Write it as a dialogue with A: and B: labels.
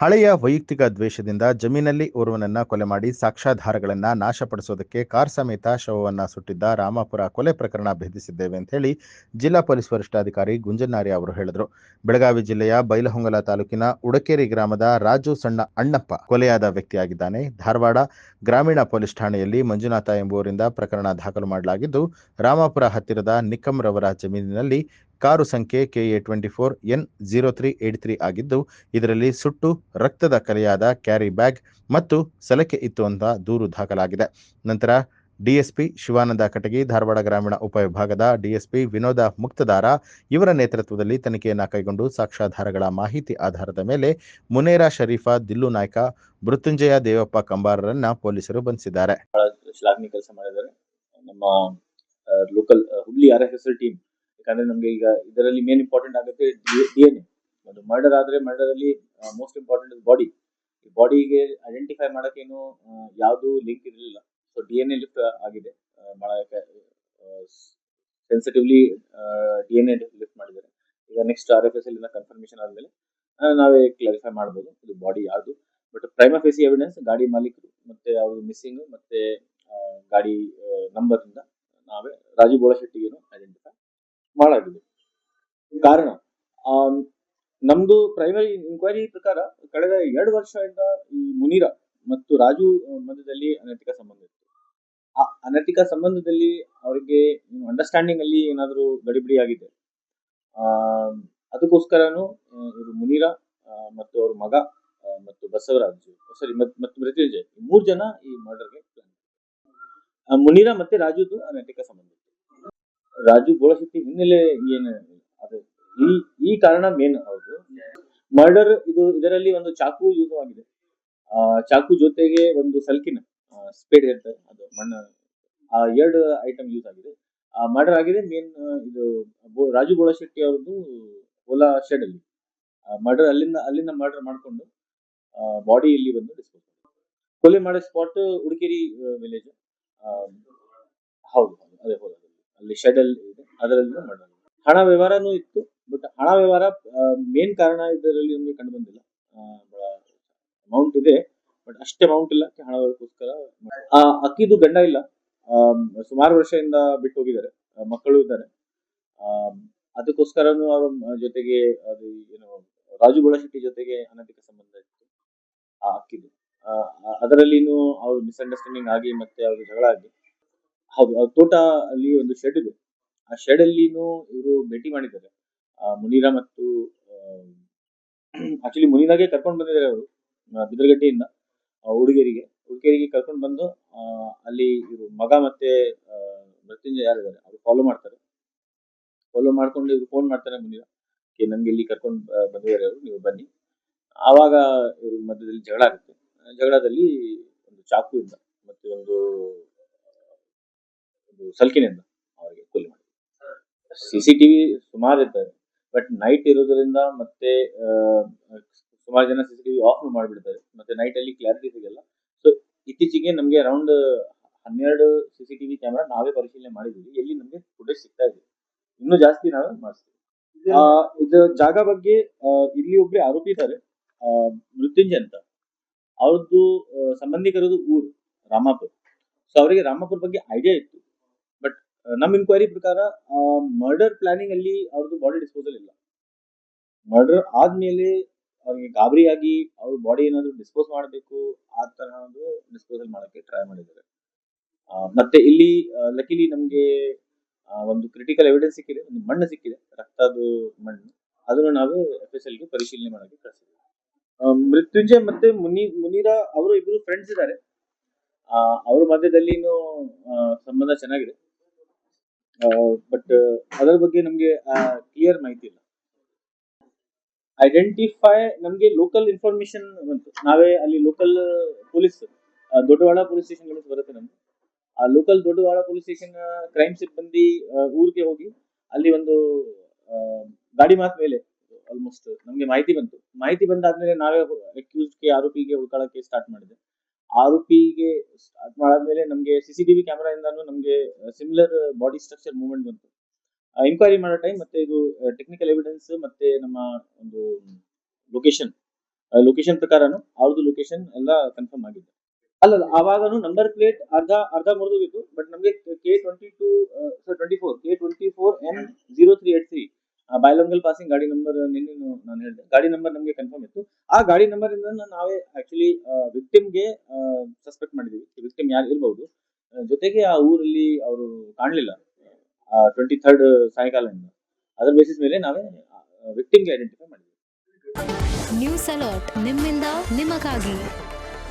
A: ಹಳೆಯ ವೈಯಕ್ತಿಕ ದ್ವೇಷದಿಂದ ಜಮೀನಲ್ಲಿ ಓರ್ವನನ್ನ ಕೊಲೆ ಮಾಡಿ ಸಾಕ್ಷ್ಯಾಧಾರಗಳನ್ನ ನಾಶಪಡಿಸೋದಕ್ಕೆ ಕಾರ್ ಸಮೇತ ಶವವನ್ನ ಸುಟ್ಟಿದ್ದ ರಾಮಾಪುರ ಕೊಲೆ ಪ್ರಕರಣ ಭೇದಿಸಿದ್ದೇವೆ ಅಂತ ಹೇಳಿ ಜಿಲ್ಲಾ ಪೊಲೀಸ್ ವರಿಷ್ಠಾಧಿಕಾರಿ ಗುಂಜನ್ನಾರಿ ಅವರು ಹೇಳಿದರು. ಬೆಳಗಾವಿ ಜಿಲ್ಲೆಯ ಬೈಲಹೊಂಗಲ ತಾಲೂಕಿನ ಉಡಕೇರಿ ಗ್ರಾಮದ ರಾಜು ಸಣ್ಣ ಅಣ್ಣಪ್ಪ ಕೊಲೆಯಾದ ವ್ಯಕ್ತಿಯಾಗಿದ್ದಾನೆ. ಧಾರವಾಡ ಗ್ರಾಮೀಣ ಪೊಲೀಸ್ ಠಾಣೆಯಲ್ಲಿ ಮಂಜುನಾಥ ಎಂಬುವರಿಂದ ಪ್ರಕರಣ ದಾಖಲು ಮಾಡಲಾಗಿದ್ದು, ರಾಮಾಪುರ ಹತ್ತಿರದ ನಿಕ್ಕಂ ರವರ ಜಮೀನಿನಲ್ಲಿ ಕಾರು ಸಂಖ್ಯೆ KA24N0383 ಆಗಿದ್ದು, ಇದರಲ್ಲಿ ಸುಟ್ಟು ರಕ್ತದ ಕಲೆಯಾದ ಕ್ಯಾರಿ ಬ್ಯಾಗ್ ಮತ್ತು ಸಲಕೆ ಇತ್ತು ಅಂತ ದೂರು ದಾಖಲಾಗಿದೆ. ನಂತರ ಡಿಎಸ್ಪಿ ಶಿವಾನಂದ ಕಟಗಿ, ಧಾರವಾಡ ಗ್ರಾಮೀಣ ಉಪವಿಭಾಗದ ಡಿಎಸ್ಪಿ ವಿನೋದ ಮುಕ್ತದಾರ ಇವರ ನೇತೃತ್ವದಲ್ಲಿ ತನಿಖೆಯನ್ನ ಕೈಗೊಂಡು ಸಾಕ್ಷ್ಯಾಧಾರಗಳ ಮಾಹಿತಿ ಆಧಾರದ ಮೇಲೆ ಮುನೇರಾ ಶರೀಫಾ ದಿಲ್ಲು ನಾಯ್ಕ, ಮೃತ್ಯುಂಜಯ ದೇವಪ್ಪ ಕಂಬಾರರನ್ನ ಪೊಲೀಸರು ಬಂಧಿಸಿದ್ದಾರೆ.
B: ಶ್ಲಾಘನೀಯ ಕೆಲಸ ಮಾಡಿದ್ದಾರೆ ನಮ್ಮ ಲೋಕಲ್ ಹುಬ್ಳಿ RFSL ಟೀಮ್. ಯಾಕಂದ್ರೆ ನಮ್ಗೆ ಈಗ ಇದರಲ್ಲಿ ಮೇನ್ ಇಂಪಾರ್ಟೆಂಟ್ ಆಗುತ್ತೆ DNA. ಒಂದು ಮರ್ಡರ್ ಆದ್ರೆ ಮರ್ಡರ್ ಅಲ್ಲಿ ಮೋಸ್ಟ್ ಇಂಪಾರ್ಟೆಂಟ್ ಇಸ್ ಬಾಡಿ. ಈ ಬಾಡಿಗೆ ಐಡೆಂಟಿಫೈ ಮಾಡಕ್ಕೇನು ಯಾವುದು ಲಿಂಕ್ ಇರಲಿಲ್ಲ. ಸೊ DNA ಲಿಫ್ಟ್ ಆಗಿದೆ, ಸೆನ್ಸಿಟಿವ್ಲಿ DNA ಲಿಫ್ಟ್ ಮಾಡಿದ್ದಾರೆ. ಈಗ ನೆಕ್ಸ್ಟ್ RFSL ಇಂದ ಕನ್ಫರ್ಮೇಶನ್ ಆದ್ಮೇಲೆ ನಾವೇ ಕ್ಲಾರಿಫೈ ಮಾಡಬಹುದು ಇದು ಬಾಡಿ ಯಾವುದು. ಬಟ್ ಪ್ರೈಮಾ ಫೇಸಿ ಎವಿಡೆನ್ಸ್ ಗಾಡಿ ಮಾಲೀಕರು ಮತ್ತೆ ಅವರು ಮಿಸ್ಸಿಂಗ್ ಮತ್ತೆ ಗಾಡಿ ನಂಬರ್ ಇಂದ ನಾವೇ ರಾಜು ಬೋಳಶೆಟ್ಟಿಗೇನು ಐಡೆಂಟಿಫೈ ಮಾಡಾಗಿದೆ. ಕಾರಣ ನಮ್ದು ಪ್ರೈಮರಿ ಇನ್ಕ್ವೈರಿ ಪ್ರಕಾರ ಕಳೆದ 2 ವರ್ಷದಿಂದ ಈ ಮುನೀರಾ ಮತ್ತು ರಾಜು ಮಧ್ಯದಲ್ಲಿ ಅನೈತಿಕ ಸಂಬಂಧ ಇತ್ತು. ಆ ಅನೈತಿಕ ಸಂಬಂಧದಲ್ಲಿ ಅವರಿಗೆ ಅಂಡರ್ಸ್ಟ್ಯಾಂಡಿಂಗ್ ಅಲ್ಲಿ ಏನಾದರೂ ಗಡಿಬಿಡಿ ಆಗಿದೆ. ಅದಕ್ಕೋಸ್ಕರನು ಇವರು ಮುನೀರಾ ಮತ್ತು ಅವ್ರ ಮಗ ಮತ್ತು ಬಸವರಾಜ್ ಮತ್ತು ಮೃತ್ಯುಂಜಯ್ 3 ಜನ ಈ ಮರ್ಡರ್ಗೆ ಪ್ಲಾನ್. ಮುನೀರಾ ಮತ್ತೆ ರಾಜುದು ಅನೈತಿಕ ಸಂಬಂಧ ಇತ್ತು. ರಾಜು ಬೋಳಶೆಟ್ಟಿ ಹಿನ್ನೆಲೆ ಏನು ಅದು ಈ ಕಾರಣ ಮೇನ್ ಹೌದು. ಮರ್ಡರ್ ಇದರಲ್ಲಿ ಒಂದು ಚಾಕು ಯೂಸ್ ಆಗಿದೆ. ಚಾಕು ಜೊತೆಗೆ ಒಂದು ಸಲ್ಕಿನ ಸ್ಪೇಡ್ ಹೇಳ್ತಾರೆ, ಅದು ಮಣ್ಣು, ಆ 2 ಐಟಮ್ ಯೂಸ್ ಆಗಿದೆ. ಮರ್ಡರ್ ಆಗಿದೆ ಮೇನ್ ಇದು ರಾಜು ಬೋಳಶೆಟ್ಟಿ ಅವ್ರದ್ದು ಓಲಾ ಶೆಡ್ ಅಲ್ಲಿ ಮರ್ಡರ್, ಅಲ್ಲಿಂದ ಮರ್ಡರ್ ಮಾಡ್ಕೊಂಡು ಬಾಡಿ ಇಲ್ಲಿ ಬಂದು ಡಿಸ್ಪೋಸ್ ಮಾಡಿ. ಕೊಲೆ ಮಾಡೋ ಸ್ಪಾಟ್ ಉಡುಕೇರಿ ವಿಲೇಜ್. ಹೌದು ಅದೇ ಅಲ್ಲಿ ಶೆಡ್ ಅಲ್ಲಿ ಇದೆ, ಅದರಲ್ಲಿ ಮರ್ಡರ್. ಹಣ ವ್ಯವಹಾರನೂ ಇತ್ತು, ಬಟ್ ಹಣ ವ್ಯವಹಾರ ಮೇನ್ ಕಾರಣ ಇದರಲ್ಲಿ ನಮಗೆ ಕಂಡು ಬಂದಿಲ್ಲ. ಅಮೌಂಟ್ ಇದೆ ಬಟ್ ಅಷ್ಟೇ ಅಮೌಂಟ್ ಇಲ್ಲ, ಹಣ ವ್ಯವಹಾರಕ್ಕೋಸ್ಕರ. ಅಕ್ಕಿದು ಗಂಡ ಇಲ್ಲ, ಸುಮಾರು ವರ್ಷದಿಂದ ಬಿಟ್ಟು ಹೋಗಿದ್ದಾರೆ, ಮಕ್ಕಳು ಇದ್ದಾರೆ. ಅದಕ್ಕೋಸ್ಕರನು ಅವ್ರ ಜೊತೆಗೆ ಅದು ಏನು ರಾಜು ಬೋಳಶೆಟ್ಟಿ ಜೊತೆಗೆ ಅನೈತಿಕ ಸಂಬಂಧ ಇತ್ತು ಆ ಅಕ್ಕಿದು. ಅದರಲ್ಲಿನೂ ಅವ್ರ ಮಿಸ್ಅಂಡರ್ಸ್ಟ್ಯಾಂಡಿಂಗ್ ಆಗಿ ಮತ್ತೆ ಅವ್ರ ಜಗಳ ಆಗಿ. ಹೌದು, ತೋಟ ಅಲ್ಲಿ ಒಂದು ಶೆಡ್ ಇದೆ, ಆ ಶೆಡ್ ಅಲ್ಲಿನೂ ಇವರು ಭೇಟಿ ಮಾಡಿದ್ದಾರೆ ಮುನೀರಾ ಮತ್ತು ಆಕ್ಚುಲಿ ಮುನೀರಾಗೆ ಕರ್ಕೊಂಡು ಬಂದಿದ್ದಾರೆ ಅವರು ಬಿದರಗಟ್ಟಿಯಿಂದ ಉಡುಗೇರಿಗೆ ಕರ್ಕೊಂಡು ಬಂದು ಅಲ್ಲಿ ಇವರು ಮಗ ಮತ್ತೆ ಮೃತ್ಯುಂಜಯ ಯಾರಿದ್ದಾರೆ ಅವ್ರು ಫಾಲೋ ಮಾಡ್ಕೊಂಡು ಇವ್ರು ಫೋನ್ ಮಾಡ್ತಾರೆ ಮುನೀರಾ, ನನ್ಗೆ ಇಲ್ಲಿ ಕರ್ಕೊಂಡು ಬಂದಿದ್ದಾರೆ ಅವರು, ನೀವು ಬನ್ನಿ. ಆವಾಗ ಇವ್ರ ಮಧ್ಯದಲ್ಲಿ ಜಗಳ ಆಗುತ್ತೆ. ಜಗಳದಲ್ಲಿ ಒಂದು ಚಾಕುವಿಂದ ಮತ್ತೆ ಒಂದು ಸಲ್ಕಿನಿಂದ ಅವರಿಗೆ ಕೊಲೆ ಮಾಡಿ. CCTV ಸುಮಾರು ಇರ್ತದೆ, ಬಟ್ ನೈಟ್ ಇರೋದ್ರಿಂದ ಮತ್ತೆ ಸುಮಾರು ಜನ CCTV ಆಫ್ ಮಾಡಿಬಿಡ್ತಾರೆ, ಮತ್ತೆ ನೈಟ್ ಅಲ್ಲಿ ಕ್ಲಾರಿಟಿ ಸಿಗಲ್ಲ. ಸೊ ಇತ್ತೀಚೆಗೆ ನಮ್ಗೆ ಅರೌಂಡ್ 12 CCTV ಕ್ಯಾಮೆರಾ ನಾವೇ ಪರಿಶೀಲನೆ ಮಾಡಿದೀವಿ, ಎಲ್ಲಿ ನಮ್ಗೆ ಫುಟೇಜ್ ಸಿಗ್ತಾ ಇದೆ. ಇನ್ನೂ ಜಾಸ್ತಿ ನಾವೇ ಮಾಡಿಸ್ತೀವಿ. ಇದು ಜಾಗ ಬಗ್ಗೆ ಇಲ್ಲಿ ಒಬ್ರು ಆರೋಪಿ ಇದ್ದಾರೆ, ಮೃತ್ಯುಂಜಯ್ ಅಂತ. ಅವ್ರದ್ದು ಸಂಬಂಧಿಕರದು ಊರು ರಾಮಾಪುರ್. ಸೊ ಅವರಿಗೆ ರಾಮಾಪುರ್ ಬಗ್ಗೆ ಐಡಿಯಾ ಇತ್ತು. ಬಟ್ ನಮ್ ಇನ್ಕ್ವೈರಿ ಪ್ರಕಾರ ಮರ್ಡರ್ ಪ್ಲಾನಿಂಗ್ ಅಲ್ಲಿ ಅವ್ರದ್ದು ಬಾಡಿ ಡಿಸ್ಪೋಸಲ್ ಇಲ್ಲ. ಮರ್ಡರ್ ಆದ್ಮೇಲೆ ಅವ್ರಿಗೆ ಗಾಬರಿಯಾಗಿ ಅವ್ರ ಬಾಡಿ ಏನಾದ್ರು ಡಿಸ್ಪೋಸ್ ಮಾಡಬೇಕು, ಆ ತರಹದ್ದು ಡಿಸ್ಪೋಸಲ್ ಮಾಡಕ್ಕೆ ಟ್ರೈ ಮಾಡಿದ್ದಾರೆ. ಮತ್ತೆ ಇಲ್ಲಿ ಲಕಿಲಿ ನಮ್ಗೆ ಒಂದು ಕ್ರಿಟಿಕಲ್ ಎವಿಡೆನ್ಸ್ ಸಿಕ್ಕಿದೆ, ಒಂದು ಮಣ್ಣು ಸಿಕ್ಕಿದೆ, ರಕ್ತದ ಮಣ್ಣು. ಅದನ್ನು ನಾವು FSL ಗೆ ಪರಿಶೀಲನೆ ಮಾಡಕ್ಕೆ ಕಳಿಸಿದ್ದೀವಿ. ಮೃತ್ಯುಂಜಯ್ ಮತ್ತೆ ಮುನೀರಾ ಅವರು ಇಬ್ರು ಫ್ರೆಂಡ್ಸ್ ಇದ್ದಾರೆ. ಅವ್ರ ಮಧ್ಯದಲ್ಲಿನೂ ಸಂಬಂಧ ಚೆನ್ನಾಗಿದೆ, ಬಟ್ ಅದರ ಬಗ್ಗೆ ನಮ್ಗೆ ಕ್ಲಿಯರ್ ಮಾಹಿತಿ ಇಲ್ಲ. ಐಡೆಂಟಿಫೈ ನಮ್ಗೆ ಲೋಕಲ್ ಇನ್ಫಾರ್ಮೇಶನ್ ಬಂತು, ನಾವೇ ಅಲ್ಲಿ local police Doddawad police station ಬರುತ್ತೆ ನಮ್ಗೆ. ಆ local Doddawad police station crime ಸಿಬ್ಬಂದಿ ಊರಿಗೆ ಹೋಗಿ ಅಲ್ಲಿ ಒಂದು ಗಾಡಿ ಮಾತ್ ಮೇಲೆ ಆಲ್ಮೋಸ್ಟ್ ನಮ್ಗೆ ಮಾಹಿತಿ ಬಂದಾದ್ಮೇಲೆ ನಾವೇ ಅಕ್ಯೂಸ್ಡ್ಗೆ ಆರೋಪಿಗೆ ಹುಡುಕಾಡಕ್ಕೆ ಸ್ಟಾರ್ಟ್ ಮಾಡಿದೆ. ಆರೋಪಿಗೆ ಸ್ಟಾರ್ಟ್ ಮಾಡಾದ್ಮೇಲೆ ನಮ್ಗೆ CCTV ಕ್ಯಾಮೆರಾ ಇಂದಾನು ನಮ್ಗೆ ಸಿಮಿಲರ್ ಬಾಡಿ ಸ್ಟ್ರಕ್ಚರ್ ಮೂವ್ಮೆಂಟ್ ಬಂತು. ಎಂಕ್ವೈರಿ ಮಾಡೋ ಟೈಮ್ ಮತ್ತೆ ಇದು ಟೆಕ್ನಿಕಲ್ ಎವಿಡೆನ್ಸ್ ಮತ್ತೆ ನಮ್ಮ ಒಂದು ಲೊಕೇಶನ್ ಲೊಕೇಶನ್ ಪ್ರಕಾರನು ಅವ್ರದ್ದು ಲೊಕೇಶನ್ ಎಲ್ಲ ಕನ್ಫರ್ಮ್ ಆಗಿದೆ. ಅಲ್ಲ ಆವಾಗನು ನಂಬರ್ ಪ್ಲೇಟ್ ಅರ್ಧ ಮುರಿದೋಗಿತ್ತು. ಬಟ್ ನಮಗೆ K24N0383 ಬೈಲೊಂಗಲ್ ಪಾಸಿಂಗ್ ಗಾಡಿ ನಂಬರ್ ನಿನ್ನೆ ನಾನು ಹೇಳಿದೆ. ಗಾಡಿ ನಂಬರ್ ನಮಗೆ ಕನ್ಫರ್ಮ್ ಇತ್ತು. ಆ ಗಾಡಿ ನಂಬರ್ ಇಂದ ನಾವೇ ಆಕ್ಚುಲಿ ವಿಕ್ಟಿಮ್ಗೆ ಸಸ್ಪೆಕ್ಟ್ ಮಾಡಿದೀವಿ. ವಿಕ್ಟಿಮ್ ಯಾರು ಇರಬಹುದು. ಜೊತೆಗೆ ಆ ಊರಲ್ಲಿ ಅವರು ಕಾಣಲಿಲ್ಲ 23rd ಸಾಯಂಕಾಲದಿಂದ. ಅದರ ಬೇಸಿಸ್ ಮೇಲೆ ನಾವೇ ವಿಕ್ಟಿಮ್ಗೆ ಐಡೆಂಟಿಫೈ ಮಾಡಿದ್ವಿ.
C: ನ್ಯೂಸ್ ಅಲರ್ಟ್ ನಿಮ್ಮಿಂದ ನಿಮಗಾಗಿ.